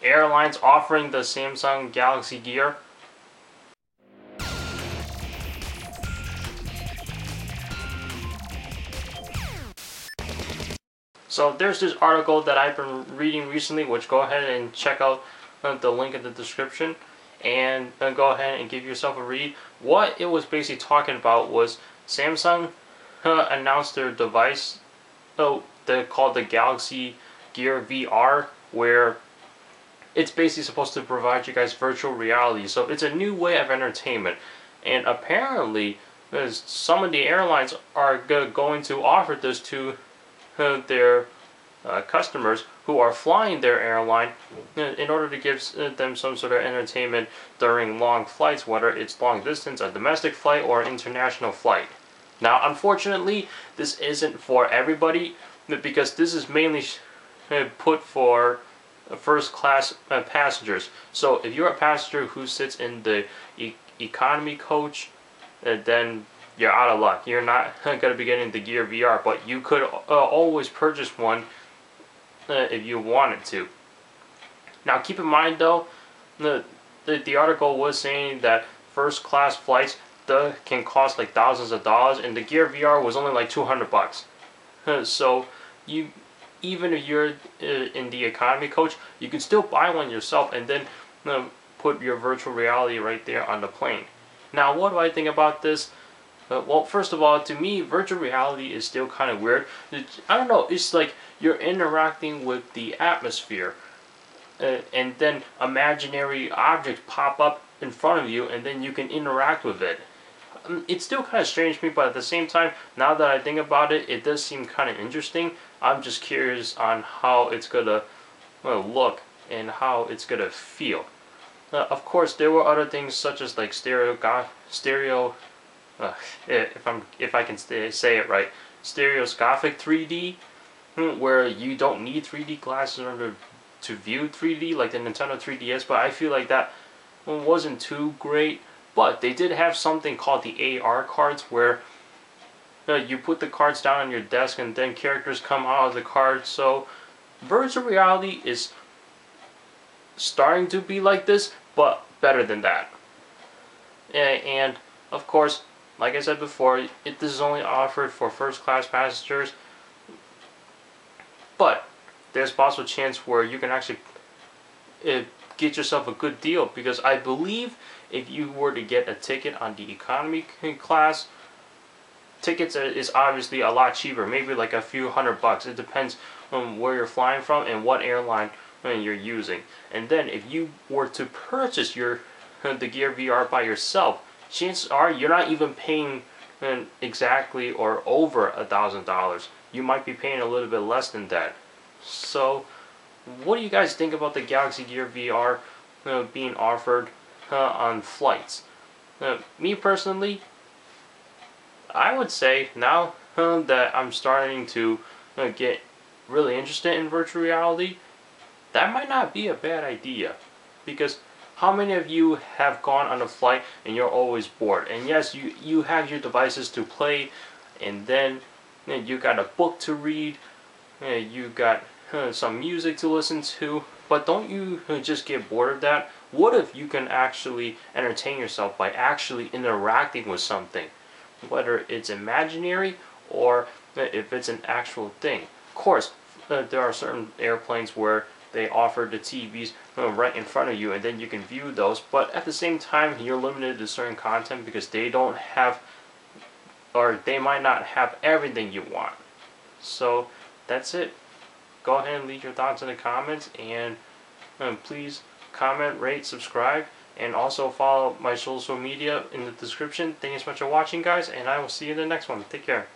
airlines offering the Samsung Galaxy Gear. So there's this article that I've been reading recently, which go ahead and check out the link in the description and go ahead and give yourself a read. What it was basically talking about was Samsung announced their device, they called the Galaxy Gear VR, where it's basically supposed to provide you guys virtual reality. So it's a new way of entertainment, and apparently some of the airlines are going to offer this to their customers who are flying their airline in order to give them some sort of entertainment during long flights, whether it's long distance, a domestic flight, or international flight. Now, unfortunately, this isn't for everybody, because this is mainly put for first class passengers. So if you're a passenger who sits in the economy coach, then you're out of luck. You're not going to be getting the Gear VR, but you could always purchase one if you wanted to. Now keep in mind though, the article was saying that first class flights can cost like thousands of dollars, and the Gear VR was only like $200. So you, even if you're in the economy coach, you can still buy one yourself and then put your virtual reality right there on the plane. Now what do I think about this? Well, first of all, to me, virtual reality is still kind of weird. I don't know, it's like you're interacting with the atmosphere, and then imaginary objects pop up in front of you, and then you can interact with it. It's still kind of strange to me, but at the same time, now that I think about it, it does seem kind of interesting. I'm just curious on how it's gonna look and how it's gonna feel. Of course, there were other things such as like if I can say it right, stereoscopic 3D, where you don't need 3D glasses in order to view 3D like the Nintendo 3DS, but I feel like that wasn't too great. But they did have something called the AR cards, where you put the cards down on your desk and then characters come out of the cards. So virtual reality is starting to be like this, but better than that. And of course, like I said before, this is only offered for first class passengers, but there's a possible chance where you can actually get yourself a good deal, because I believe if you were to get a ticket on the economy class, tickets is obviously a lot cheaper, maybe like a few $100. It depends on where you're flying from and what airline you're using. And then if you were to purchase the Gear VR by yourself, chances are you're not even paying exactly or over $1,000. You might be paying a little bit less than that. So what do you guys think about the Galaxy Gear VR being offered on flights? Me personally, I would say now that I'm starting to get really interested in virtual reality, that might not be a bad idea. Because how many of you have gone on a flight and you're always bored? And yes, you have your devices to play, and then you got a book to read, you got some music to listen to, but don't you just get bored of that? What if you can actually entertain yourself by actually interacting with something, whether it's imaginary or if it's an actual thing? Of course, there are certain airplanes where they offer the TVs right in front of you, and then you can view those, but at the same time you're limited to certain content because they don't have, or they might not have everything you want. So that's it. Go ahead and leave your thoughts in the comments, and please comment, rate, subscribe, and also follow my social media in the description. Thank you so much for watching, guys, and I will see you in the next one. Take care.